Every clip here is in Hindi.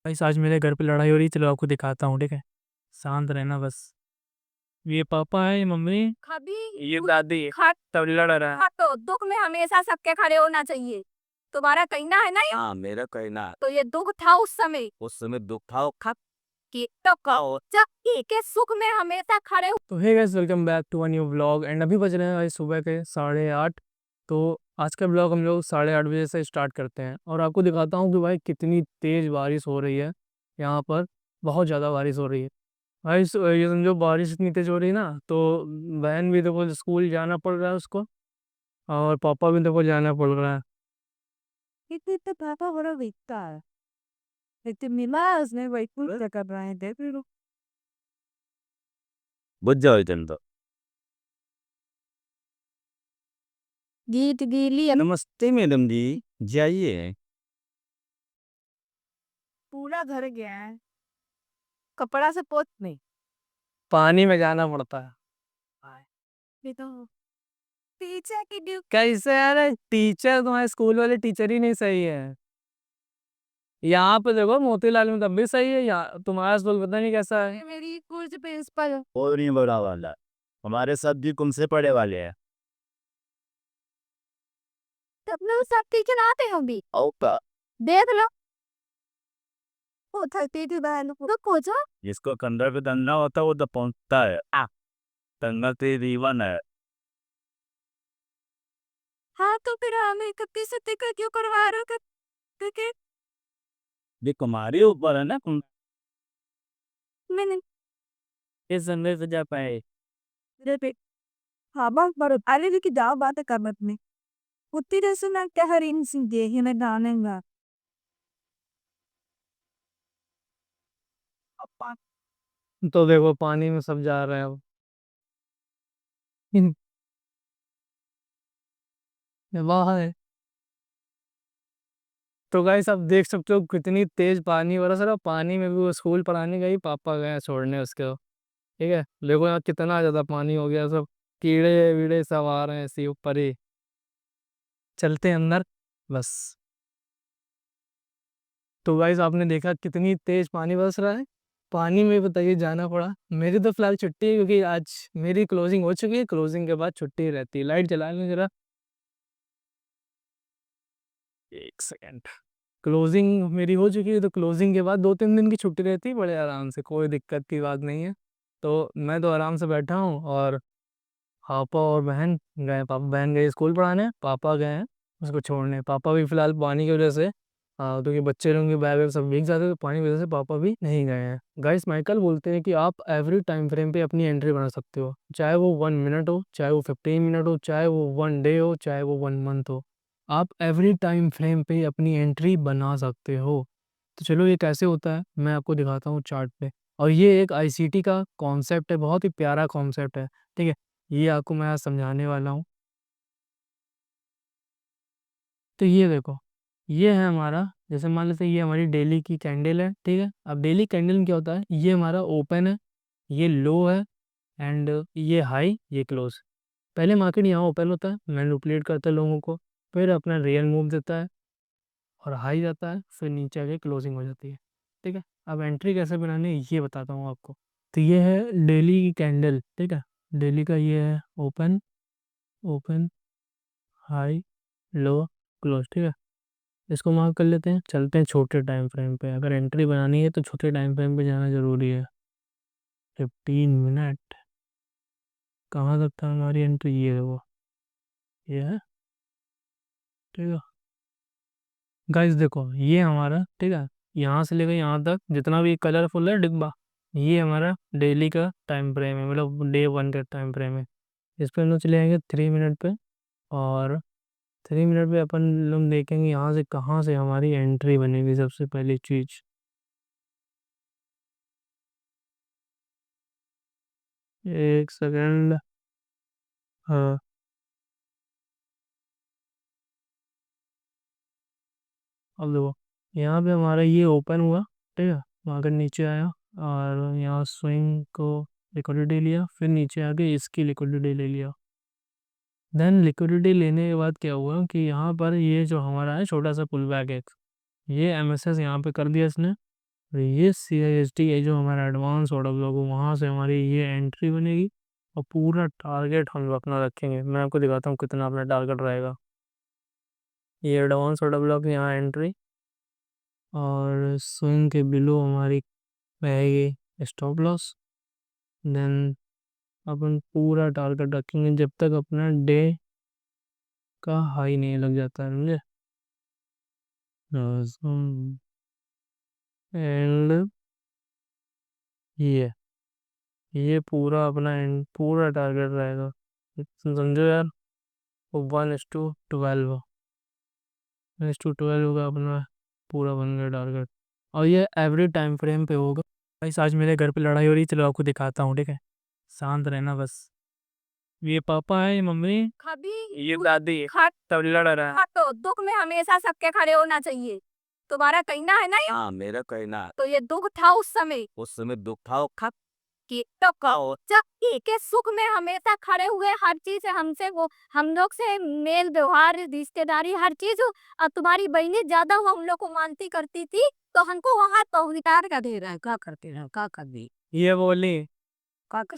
गाइस आज मेरे घर पे लड़ाई हो रही है, चलो आपको दिखाता हूँ। ठीक है, शांत रहना बस। ये पापा है, ये मम्मी, कभी ये दादी, खट सब लड़ रहा है। तो दुख में हमेशा सबके खड़े होना चाहिए। तुम्हारा कहना है ना ये? हाँ मेरा कहना है। तो ये दुख था उस समय उस समय दुख था वो खप कि तो कहो जब के सुख में हमेशा खड़े तो hey guys, welcome back to a new vlog. And अभी बज रहे हैं गाइस सुबह के 8:30। तो आज का व्लॉग हम लोग 8:30 बजे से स्टार्ट करते हैं और आपको दिखाता हूँ कि भाई कितनी तेज़ बारिश हो रही है यहाँ पर। बहुत ज़्यादा बारिश हो रही है भाई। ये समझो बारिश इतनी तेज़ हो रही है ना, तो बहन भी देखो स्कूल जाना पड़ रहा है उसको, और पापा भी देखो जाना पड़ रहा है। Ito papa wala wita. Ito milas ne wait put ka Brian de pero बुझ जाओ इतन तो। गीत गीली नमस्ते मैडम जी, जाइए। पूरा घर गया है कपड़ा से पोत नहीं। पानी में जाना पड़ता है। ये तो पीछे की ड्यू कैसे यार, टीचर तुम्हारे स्कूल वाले टीचर ही नहीं सही है। यहाँ पे देखो मोतीलाल में तब भी सही है, यहाँ तुम्हारा स्कूल पता नहीं कैसा है। मेरी कुछ प्रिंसिपल और नहीं बड़ा वाला, हमारे साथ भी तुमसे पढ़े वाले हैं। तब लोग सब टीचर आते हैं भी ओपा देख लो वो थकती थी बहन को खोजा। जिसको कंधे पे दंडा होता है वो तो पहुंचता है। दंगा ते दीवान है। हाँ तो फिर हमें कभी से टिकट क्यों करवा रहे हो टिकट ये तुम्हारे ऊपर है ना, तुम मैंने इस संदेश से जा पाए। रे हाँ बस बड़ो अरे भी कि जाओ बात कर मत में उतनी देर से मैं क्या हर इंसान दे ही मैं डालेंगा। तो देखो पानी में सब जा रहे हैं अब। वाह है। तो गाइस आप देख सकते हो कितनी तेज पानी बरस रहा है। पानी में भी वो स्कूल पढ़ाने गई, पापा गए छोड़ने उसके। ठीक है, देखो यहाँ कितना ज्यादा पानी हो गया, सब कीड़े वीड़े सब आ रहे हैं ऐसे ही ऊपर ही। चलते हैं अंदर बस। तो गाइस आपने देखा कितनी तेज पानी बरस रहा है। पानी में बताइए जाना पड़ा। मेरी तो फिलहाल छुट्टी है क्योंकि आज मेरी क्लोजिंग हो चुकी है। क्लोजिंग के बाद छुट्टी रहती है। लाइट जला लें जरा, एक सेकेंड। क्लोजिंग मेरी हो चुकी है, तो क्लोजिंग के बाद 2-3 दिन की छुट्टी रहती है, बड़े आराम से, कोई दिक्कत की बात नहीं है। तो मैं तो आराम से बैठा हूँ, और पापा और बहन गए। पापा बहन गए स्कूल पढ़ाने, पापा गए हैं उसको छोड़ने। पापा भी फिलहाल पानी की वजह से, क्योंकि बच्चे लोगों के बैग वैग सब भीग जाते हैं, तो पानी की वजह से पापा भी नहीं गए हैं। गाइस माइकल बोलते हैं कि आप एवरी टाइम फ्रेम पे अपनी एंट्री बना सकते हो, चाहे वो 1 मिनट हो, चाहे वो 15 मिनट हो, चाहे वो 1 डे हो, चाहे वो 1 मंथ हो। आप एवरी टाइम फ्रेम पे अपनी एंट्री बना सकते हो। तो चलो ये कैसे होता है मैं आपको दिखाता हूँ चार्ट पे। और ये एक आईसीटी का कॉन्सेप्ट है, बहुत ही प्यारा कॉन्सेप्ट है। ठीक है, ये आपको मैं आज समझाने वाला हूँ। तो ये देखो, ये है हमारा, जैसे मान लेते हैं ये हमारी डेली की कैंडल है। ठीक है, अब डेली कैंडल में क्या होता है, ये हमारा ओपन है, ये लो है, एंड ये हाई, ये क्लोज। पहले मार्केट यहाँ ओपन होता है, मैनिपुलेट करता है लोगों को, फिर अपना रियल मूव देता है और हाई जाता है, फिर नीचे आके क्लोजिंग हो जाती है। ठीक है, अब एंट्री कैसे बनानी है ये बताता हूँ आपको। तो ये है डेली की कैंडल। ठीक है, डेली का ये है ओपन, ओपन, हाई, लो, क्लोज। ठीक है, इसको मार्क कर लेते हैं। चलते हैं छोटे टाइम फ्रेम पे। अगर एंट्री बनानी है तो छोटे टाइम फ्रेम पे जाना जरूरी है। 15 मिनट, कहाँ तक था हमारी एंट्री, ये है वो, ये है। ठीक है गाइस, देखो ये हमारा, ठीक है, यहाँ से लेकर यहाँ तक जितना भी कलरफुल है डिब्बा, ये हमारा डेली का टाइम फ्रेम है, मतलब डे 1 का टाइम फ्रेम है। इस पर हम लोग चले जाएंगे 3 मिनट पे, और 3 मिनट पे अपन लोग देखेंगे यहाँ से कहाँ से हमारी एंट्री बनेगी सबसे पहली चीज। एक सेकेंड। हाँ, अब देखो यहाँ पे हमारा ये ओपन हुआ। ठीक है, वहाँ कर नीचे आया, और यहाँ स्विंग को लिक्विडिटी लिया, फिर नीचे आके इसकी लिक्विडिटी ले लिया। देन लिक्विडिटी लेने के बाद क्या हुआ कि यहाँ पर ये जो हमारा है छोटा सा पुल बैक, एक ये एमएसएस यहाँ पे कर दिया इसने। और ये CIST है जो हमारा एडवांस ऑर्डर ब्लॉक है, वहाँ से हमारी ये एंट्री बनेगी और पूरा टारगेट हम लोग अपना रखेंगे। मैं आपको दिखाता हूँ कितना अपना टारगेट रहेगा। ये एडवांस ऑर्डर ब्लॉक यहाँ एंट्री, और स्विंग के बिलो हमारी रहेगी स्टॉप लॉस। देन अपन पूरा टारगेट रखेंगे जब तक अपना डे का हाई नहीं लग जाता है, समझे। एंड ये पूरा अपना पूरा टारगेट रहेगा, समझो यार। 1:12, 1:12 का अपना पूरा बन गया टारगेट। और ये एवरी टाइम फ्रेम पे होगा। भाई आज मेरे घर पे लड़ाई हो रही, चलो आपको दिखाता हूँ, ठीक है। शांत रहना बस। ये पापा है, ये मम्मी, कभी ये दादी, खट तब लड़ रहा है। खट तो दुख में हमेशा सबके खड़े होना चाहिए। तुम्हारा कहना है ना ये? हाँ मेरा कहना तो ये दुख था उस समय उस समय दुख था खप कि तो कहो जब के सुख में हमेशा खड़े हुए, हर चीज हमसे वो हम लोग से मेल व्यवहार रिश्तेदारी हर चीज, और तुम्हारी बहनें ज्यादा वो हम लोग को मानती करती थी, तो हमको वहाँ तो अधिकार का दे रहा है, क्या करते रहे, क्या कर दी, ये बोली क्या कर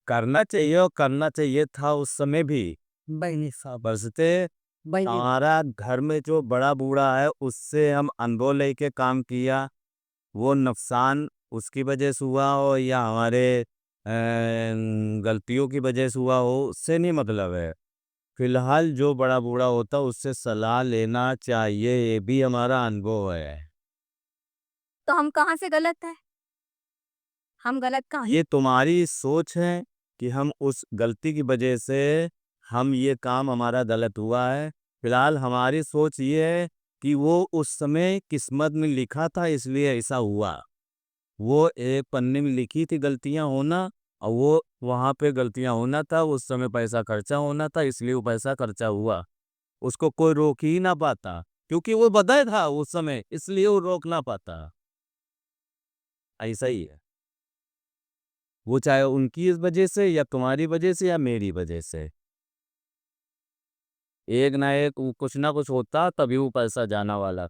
करना चाहिए था उस समय भी। बहनी सब बसते बहनी हमारा घर में जो बड़ा बूढ़ा है उससे हम अनुभव लेके काम किया, वो नुकसान उसकी वजह से हुआ हो या हमारे गलतियों की वजह से हुआ हो, उससे नहीं मतलब है। फिलहाल जो बड़ा बूढ़ा होता उससे सलाह लेना चाहिए, ये भी हमारा अनुभव है। तो हम कहाँ से गलत है, हम गलत कहाँ हैं? ये तुम्हारी सोच है कि हम उस गलती की वजह से हम ये काम हमारा गलत हुआ है। फिलहाल हमारी सोच ये है कि वो उस समय किस्मत में लिखा था इसलिए ऐसा हुआ। वो एक पन्ने में लिखी थी गलतियां होना, और वो वहाँ पे गलतियां होना था, उस समय पैसा खर्चा होना था इसलिए वो पैसा खर्चा हुआ। उसको कोई रोक ही ना पाता, क्योंकि वो बधाई था उस समय इसलिए वो रोक ना पाता। ऐसा ही है, वो चाहे उनकी वजह से या तुम्हारी वजह से या मेरी वजह से, एक ना एक कुछ ना कुछ होता तभी वो पैसा जाना वाला।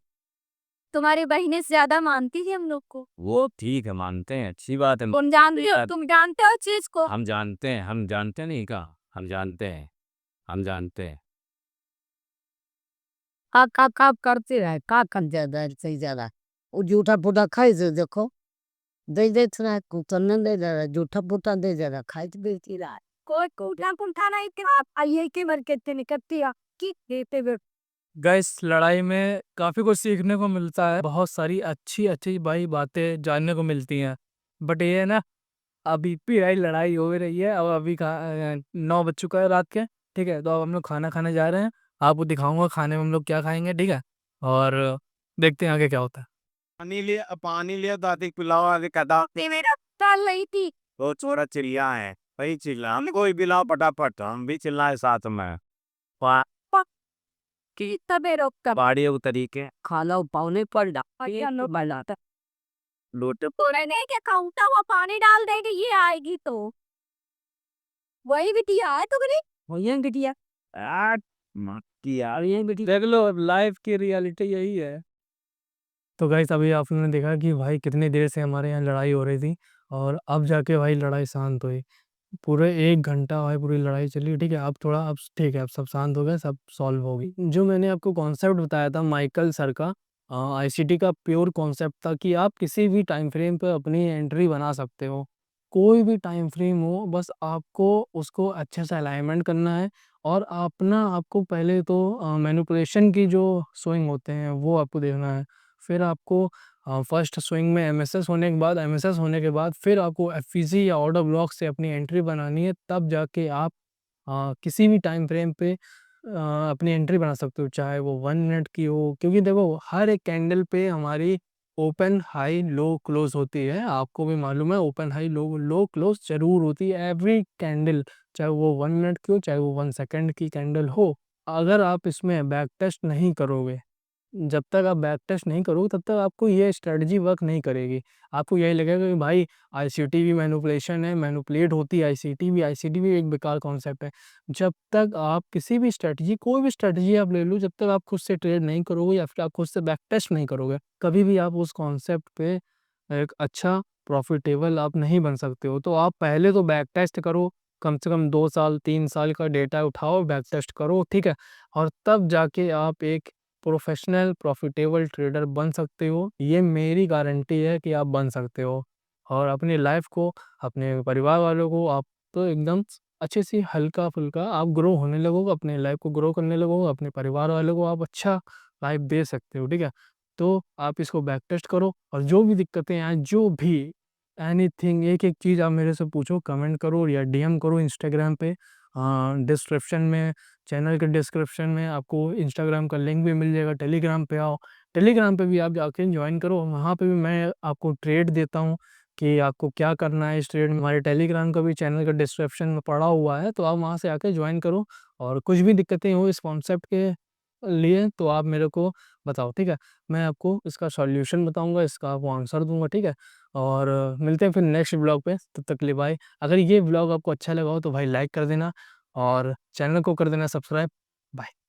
तुम्हारी बहनें ज्यादा मानती थी हम लोग को, वो ठीक है, मानते हैं, अच्छी बात है। तुम जानते हो चीज को। हम जानते नहीं का, हम जानते हैं, हम जानते हैं। का करते रहे का कर ज्यादा सही ज्यादा वो जूठा फूटा खाई से देखो दे दे थोड़ा कुतरने दे जरा जूठा फूटा दे जरा खाई तो बेची रहा है। कोई कोठा पुंठा नहीं कि आप आइए के मरके निकलती है कि देते हुए गैस, लड़ाई में काफ़ी कुछ सीखने को मिलता है, बहुत सारी अच्छी अच्छी भाई बातें जानने को मिलती हैं। बट ये है ना, अभी भी भाई लड़ाई हो ही रही है। अब अभी 9 बज चुका है रात के, ठीक है। तो अब हम लोग खाना खाने जा रहे हैं, आपको दिखाऊंगा खाने में हम लोग क्या खाएंगे, ठीक है। और देखते हैं आगे क्या होता है। पानी लिया दादी पिलाओ आगे कदा। मेरा टाल रही थी। वो छोरा चिड़िया है, वही चिल्ला, हम कोई पिलाओ फटाफट, हम भी चिल्लाए साथ में। कि तबे रोकता पहाड़ी वो तरीके खाना पाउने पड़ डा बढ़िया लोग बनाता लोटे तो रहने के काउंटा हुआ पानी डाल देंगे, ये आएगी तो वही बिटिया है तो गरी होयन बिटिया मक्की यार। और ये बिटिया देख लो, अब लाइफ की रियलिटी यही है। तो गाइस, अभी आपने देखा कि भाई कितनी देर से हमारे यहाँ लड़ाई हो रही थी, और अब जाके भाई लड़ाई शांत हुई। पूरे 1 घंटा भाई पूरी लड़ाई चली, ठीक है। अब थोड़ा, अब ठीक है, अब सब शांत हो गए, सब सॉल्व हो गई। जो मैंने आपको कॉन्सेप्ट बताया था माइकल सर का, ICT का प्योर कॉन्सेप्ट था कि आप किसी भी टाइम फ्रेम पे अपनी एंट्री बना सकते हो। कोई भी टाइम फ्रेम हो, बस आपको उसको अच्छे से अलाइनमेंट करना है। और अपना आपको पहले तो मैनिपुलेशन की जो स्विंग होते हैं वो आपको देखना है। फिर आपको फर्स्ट स्विंग में MSS होने के बाद, MSS होने के बाद फिर आपको FVC या ऑर्डर ब्लॉक से अपनी एंट्री बनानी है, तब जाके आप किसी भी टाइम फ्रेम पे अपनी एंट्री बना सकते हो, चाहे वो 1 मिनट की हो। क्योंकि देखो, हर एक कैंडल पे हमारी ओपन हाई लो क्लोज होती है, आपको भी मालूम है। ओपन हाई लो लो क्लोज जरूर होती है एवरी कैंडल, चाहे वो 1 मिनट की हो, चाहे वो 1 सेकेंड की कैंडल हो। अगर आप इसमें बैक टेस्ट नहीं करोगे जब तक आप बैक टेस्ट नहीं करोगे तब तक आपको ये स्ट्रेटजी वर्क नहीं करेगी। आपको यही लगेगा कि भाई आईसीटी भी मैनिपुलेशन है, मैनिपुलेट होती है आईसीटी भी एक बेकार कॉन्सेप्ट है। जब तक आप किसी भी स्ट्रेटजी कोई भी स्ट्रेटजी आप ले लो, जब तक आप खुद से ट्रेड नहीं करोगे या फिर आप खुद से बैक टेस्ट नहीं करोगे, कभी भी आप उस कॉन्सेप्ट पे एक अच्छा प्रॉफिटेबल आप नहीं बन सकते हो। तो आप पहले तो बैक टेस्ट करो, कम से कम 2 साल 3 साल का डेटा उठाओ, बैक टेस्ट करो, ठीक है? और तब जाके आप एक प्रोफेशनल प्रॉफिटेबल ट्रेडर बन सकते हो। ये मेरी गारंटी है कि आप बन सकते हो और अपनी लाइफ को, अपने परिवार वालों को आप तो एकदम अच्छे से हल्का-फुल्का आप ग्रो होने लगोगे, अपने लाइफ को ग्रो करने लगोगे, अपने परिवार वालों को आप अच्छा लाइफ दे सकते हो, ठीक है? तो आप इसको बैक टेस्ट करो और जो भी दिक्कतें आएँ, जो भी एनीथिंग एक-एक चीज़ आप मेरे से पूछो, कमेंट करो या डीएम करो इंस्टाग्राम पे। डिस्क्रिप्शन में चैनल के डिस्क्रिप्शन में आपको इंस्टाग्राम का लिंक भी मिल जाएगा, टेलीग्राम पे आओ, टेलीग्राम पे भी आप जाके जॉइन करो, वहाँ पे भी मैं आपको ट्रेड देता हूँ कि आपको क्या करना है इस ट्रेड में। हमारे टेलीग्राम का भी चैनल का डिस्क्रिप्शन में पड़ा हुआ है, तो आप वहाँ से आके जॉइन करो और कुछ भी दिक्कतें हो इस कॉन्सेप्ट के लिए तो आप मेरे को बताओ, ठीक है? मैं आपको इसका सॉल्यूशन बताऊँगा, इसका आपको आंसर दूँगा, ठीक है? और मिलते हैं फिर नेक्स्ट व्लॉग पे, तब तक के लिए बाय। अगर ये व्लॉग आपको अच्छा लगा हो तो भाई लाइक कर देना और चैनल को कर देना सब्सक्राइब। बाय।